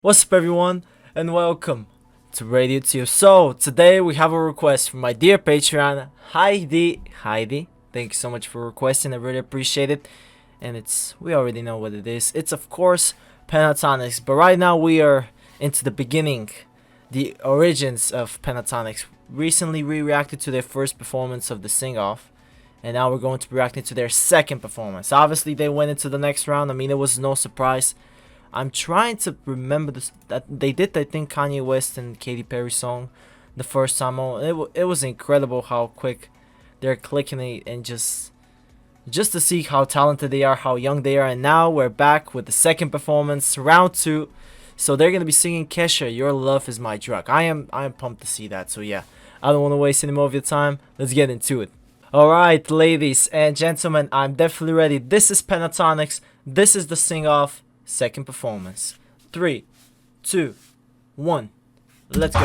What's up everyone, and welcome to Radio 2. So, today we have a request from my dear Patreon, Heidi. Thank you so much for requesting, I really appreciate it. And we already know what it is. It's of course Pentatonix, but right now we are into the beginning, the origins of Pentatonix. Recently we reacted to their first performance of the sing-off, and now we're going to be reacting to their second performance. Obviously they went into the next round, I mean it was no surprise. I'm trying to remember this, that they did, I think, Kanye West and Katy Perry song the first time. It was incredible how quick they're clicking it, and just to see how talented they are, how young they are. And now we're back with the second performance, round 2. So they're gonna be singing Kesha, Your Love Is My Drug. I am pumped to see that. So yeah, I don't want to waste any more of your time. Let's get into it. Alright, ladies and gentlemen, I'm definitely ready. This is Pentatonix. This is the sing-off. Second performance. 3, 2, 1. Let's go.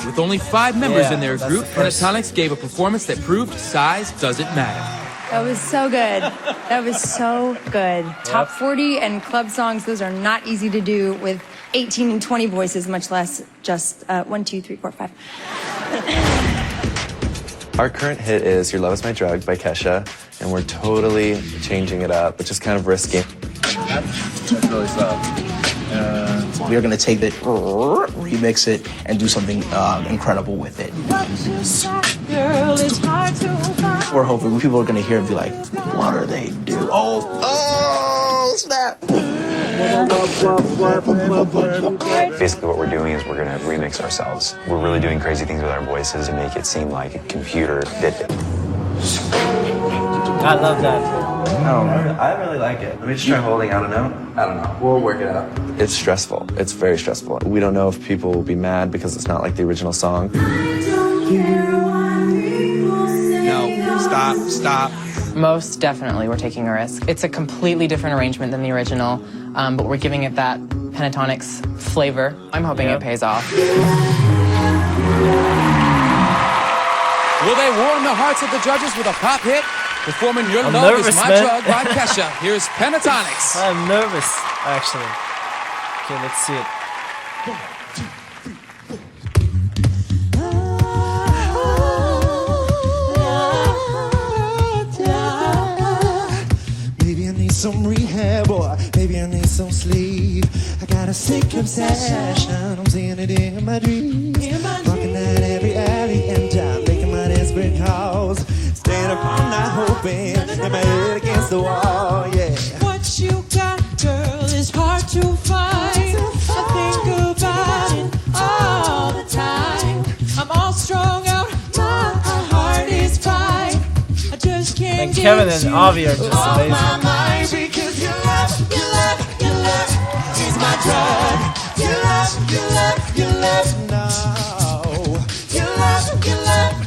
With only 5 members in their group, Pentatonix gave a performance that proved size doesn't matter. That was so good. That was so good. Top 40 and club songs, those are not easy to do with 18 and 20 voices, much less just 1, 2, 3, 4, 5. Our current hit is Your Love Is My Drug by Kesha, and we're totally changing it up, which is kind of risky. That's really soft. We are going to take it, remix it, and do something incredible with it. We're hoping people are going to hear it and be like, what are they doing? Oh, snap! Basically what we're doing is we're going to remix ourselves. We're really doing crazy things with our voices and make it seem like a computer did it. I love that. I really like it. Let me just try holding out a note. I don't know. We'll work it out. It's stressful. It's very stressful. We don't know if people will be mad because it's not like the original song. No, stop. Most definitely we're taking a risk. It's a completely different arrangement than the original, but we're giving it that Pentatonix flavor. I'm hoping it pays off. Will they warm the hearts of the judges with a pop hit? Performing Your I'm Love nervous, Is My man. Drug by Kesha. Here's Pentatonix. I'm nervous, actually. Okay, let's see it. Maybe I need some rehab, or maybe I need some sleep. I got a sick obsession, I'm seeing it in my dreams. Walking down every alley and I'm making my desperate calls. Staying up all night hoping, and my head against the wall, yeah. What you got, girl, is hard to find. I think about it all the time. I'm all strung out, my heart is fine. I just can't And get Kevin and Avi are just off amazing. my mind because your love is my drug. Your love, No,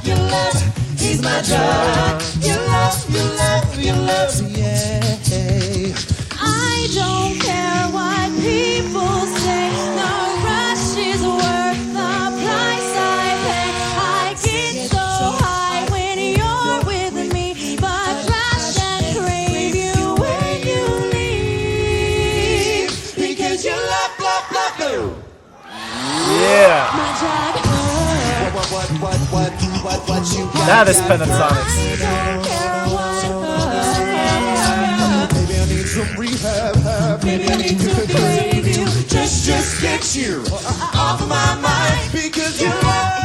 your love is my drug. Your love, yeah. I don't care what people say. The rush is worth the price I pay. I get so high when you're with me, but crash and crave you when you leave. Because you love. Yeah, My drug. What you got? that is Pentatonix. Maybe I need some rehab. Maybe I need to crave you. Just Get you off of my mind because you love.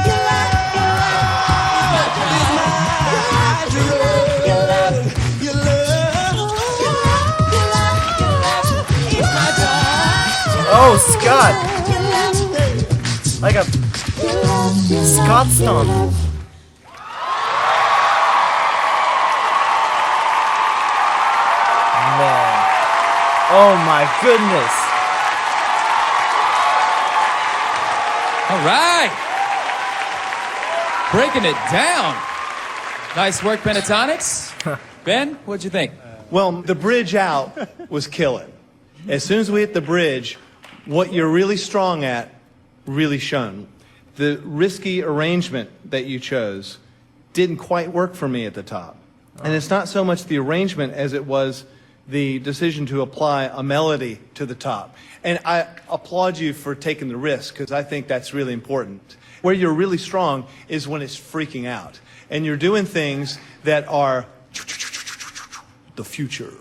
Oh, Scott! Like a Scott stomp. Man. Oh my goodness. All right. Breaking it down. Nice work, Pentatonix. Ben, what'd you think? Well, the bridge out was killing. As soon as we hit the bridge, what you're really strong at really shone. The risky arrangement that you chose didn't quite work for me at the top. And it's not so much the arrangement as it was the decision to apply a melody to the top. And I applaud you for taking the risk, because I think that's really important. Where you're really strong is when it's freaking out. And you're doing things that are the future.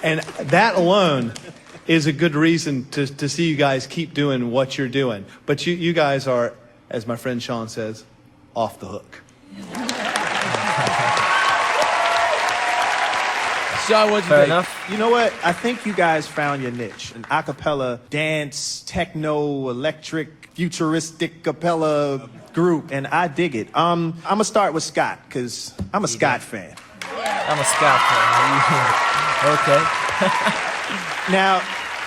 And that alone is a good reason to see you guys keep doing what you're doing. But you guys are, as my friend Sean says, off the hook. Sean, what'd you Fair think? enough. You know what? I think you guys found your niche. An a cappella, dance, techno, electric, futuristic cappella group, and I dig it. I'm gonna start with Scott, because I'm a Scott fan. I'm a Scott fan. Okay. Now,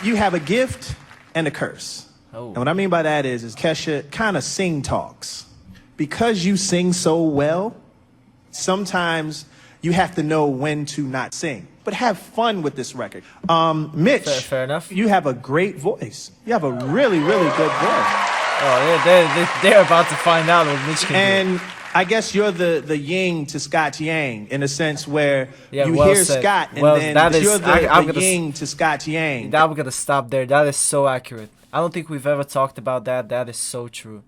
you have a gift and a curse. Oh. And what I mean by that is Kesha kind of sing talks. Because you sing so well, sometimes you have to know when to not sing. But have fun with this record. Mitch, Fair enough. you have a great voice. You have a really, really good voice. Oh, they're about to find out what Mitch can do. And I guess you're the yin to Scott's yang, in a sense where Yeah, you well hear said. Scott and Well, then that is- you're I'm the gonna yin to Scott's yang. That we're gonna stop there. That is so accurate. I don't think we've ever talked about that. That is so true.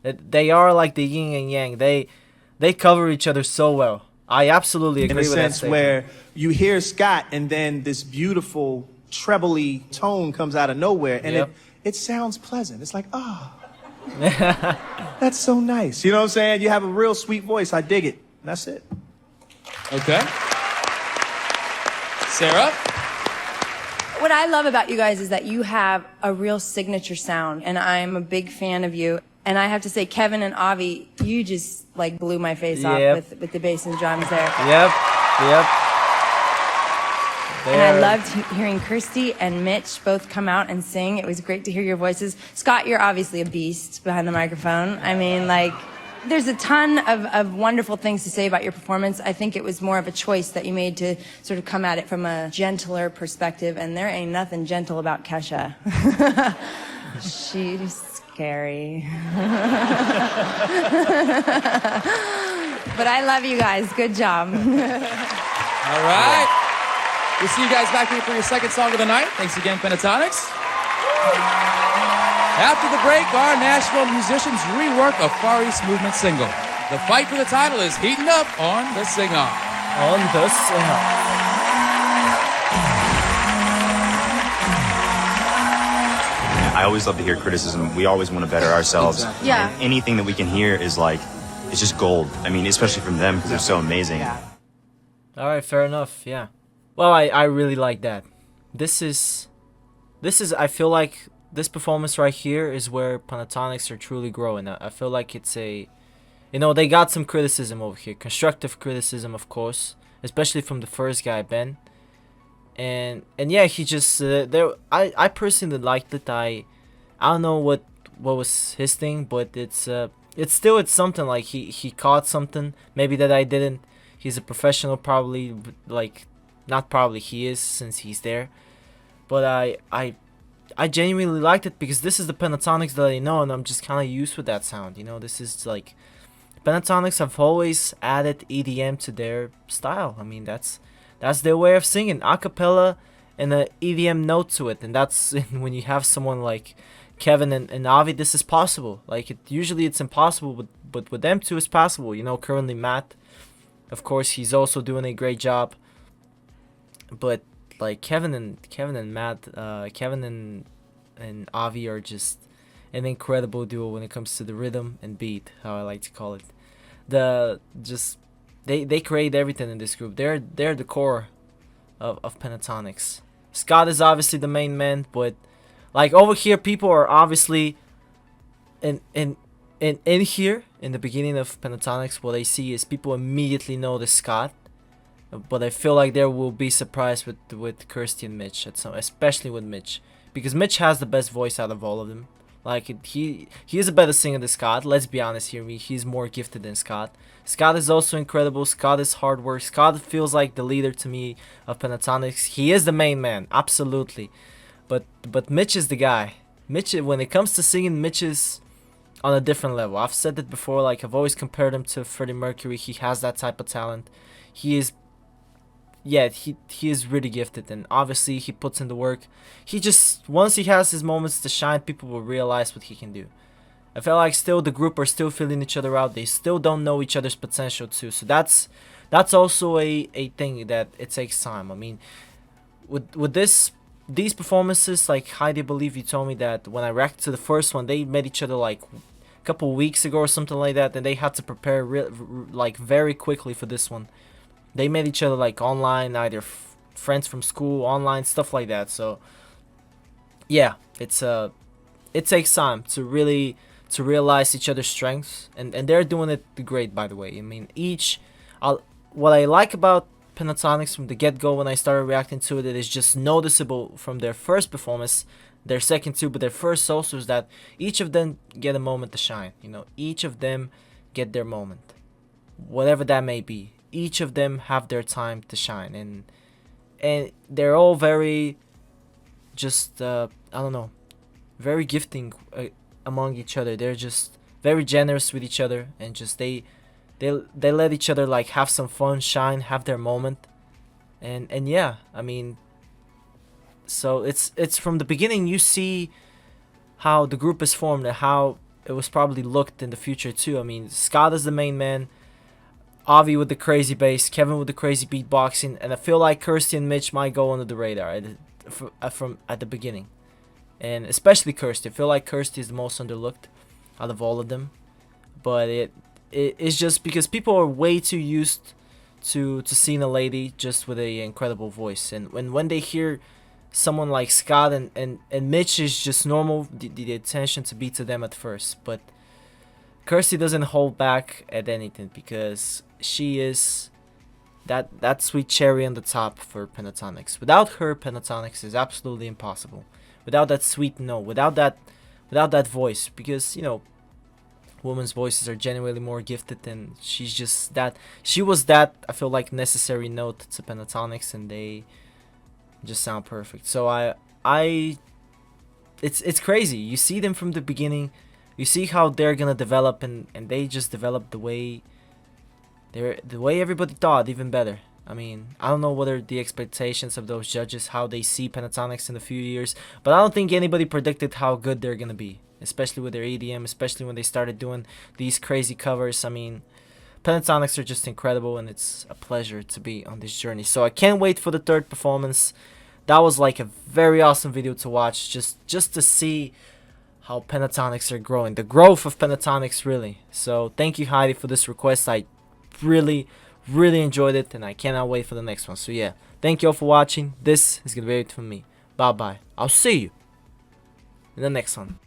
They are like the yin and yang. They cover each other so well. I absolutely agree In a with that sense statement. where you hear Scott and then this beautiful trebly tone comes out of nowhere and Yep. it sounds pleasant. It's like, oh, that's so nice. You know what I'm saying? You have a real sweet voice. I dig it. That's it. Okay. Sarah? What I love about you guys is that you have a real signature sound, and I'm a big fan of you. And I have to say, Kevin and Avi, you just like blew my face off Yep. with the bass and drums there. Yep. And I loved hearing Kirsty and Mitch both come out and sing. It was great to hear your voices. Scott, you're obviously a beast behind the microphone. I mean, like, there's a ton of wonderful things to say about your performance. I think it was more of a choice that you made to sort of come at it from a gentler perspective, and there ain't nothing gentle about Kesha. She's scary. But I love you guys. Good job. All right. We'll see you guys back here for your second song of the night. Thanks again, Pentatonix. After the break, our Nashville musicians rework a Far East Movement single. The fight for the title is heating up on the sing-off. On the sing-off. I always love to hear criticism. We always want to better ourselves. Exactly. Yeah. And anything that we can hear is like, it's just gold. I mean, especially from them because they're so amazing. Yeah. All right, fair enough. Yeah. Well, I really like that. This is I feel like this performance right here is where Pentatonix are truly growing. I feel like it's a, you know, they got some criticism over here, constructive criticism, of course, especially from the first guy, Ben. And yeah, he just there. I personally liked it. I don't know what was his thing, but it's something like he caught something maybe that I didn't. He's a professional, probably, like, not probably, he is, since he's there. But I genuinely liked it because this is the Pentatonix that I know, and I'm just kind of used with that sound. You know, this is like, Pentatonix have always added EDM to their style. I mean, that's their way of singing, a cappella and an EDM note to it. And that's when you have someone like Kevin and Avi, this is possible. Like, usually it's impossible, but with them two it's possible. You know, currently Matt, of course, he's also doing a great job. But like Kevin and Matt, Kevin and Avi are just an incredible duo when it comes to the rhythm and beat, how I like to call it. They create everything in this group. They're the core of Pentatonix. Scott is obviously the main man, but like over here, people are obviously in here in the beginning of Pentatonix. What I see is people immediately know the Scott. But I feel like there will be surprise with Kirsty and Mitch, especially with Mitch, because Mitch has the best voice out of all of them. Like, he is a better singer than Scott. Let's be honest here, he's more gifted than Scott. Scott is also incredible. Scott is hard work. Scott feels like the leader to me of Pentatonix. He is the main man, absolutely. But Mitch is the guy. Mitch, when it comes to singing, Mitch is on a different level. I've said it before. Like, I've always compared him to Freddie Mercury. He has that type of talent. He is yeah, he is really gifted, and obviously he puts in the work. He just, once he has his moments to shine, people will realize what he can do. I feel like still the group are still feeling each other out. They still don't know each other's potential too. So that's also a thing that it takes time. I mean, with these performances, like Heidi, I believe you told me that when I reacted to the first one, they met each other like a couple weeks ago or something like that, and they had to prepare like very quickly for this one. They met each other like online, either friends from school, online, stuff like that. So yeah, it takes time to really realize each other's strengths, and they're doing it great, by the way. I mean, what I like about Pentatonix from the get-go when I started reacting to it, it is just noticeable from their first performance, their second two, but their first solos, that each of them get a moment to shine. You know, each of them get their moment, whatever that may be. Each of them have their time to shine, and they're all very just I don't know, very gifting among each other. They're just very generous with each other, and just they let each other like have some fun, shine, have their moment, and yeah, I mean, so it's from the beginning you see how the group is formed and how it was probably looked in the future too. I mean, Scott is the main man, Avi with the crazy bass, Kevin with the crazy beatboxing, and I feel like Kirsty and Mitch might go under the radar from at the beginning. And especially Kirsty. I feel like Kirsty is the most underlooked out of all of them. But it's just because people are way too used to seeing a lady just with an incredible voice. And when they hear someone like Scott and Mitch, is just normal, the attention to be to them at first. But Kirsty doesn't hold back at anything, because she is that sweet cherry on the top for Pentatonix. Without her, Pentatonix is absolutely impossible. Without that sweet note, without that voice, because you know, women's voices are genuinely more gifted, and she's just that. She was that, I feel like, necessary note to Pentatonix, and they just sound perfect. So it's crazy. You see them from the beginning, you see how they're gonna develop, and they just develop the way everybody thought, even better. I mean, I don't know what are the expectations of those judges, how they see Pentatonix in a few years, but I don't think anybody predicted how good they're gonna be, especially with their EDM, especially when they started doing these crazy covers. I mean, Pentatonix are just incredible, and it's a pleasure to be on this journey. So I can't wait for the third performance. That was like a very awesome video to watch, just to see how Pentatonix are growing, the growth of Pentatonix, really. So thank you, Heidi, for this request. I really enjoyed it, and I cannot wait for the next one. So yeah, thank you all for watching. This is gonna be it from me. Bye bye. I'll see you in the next one.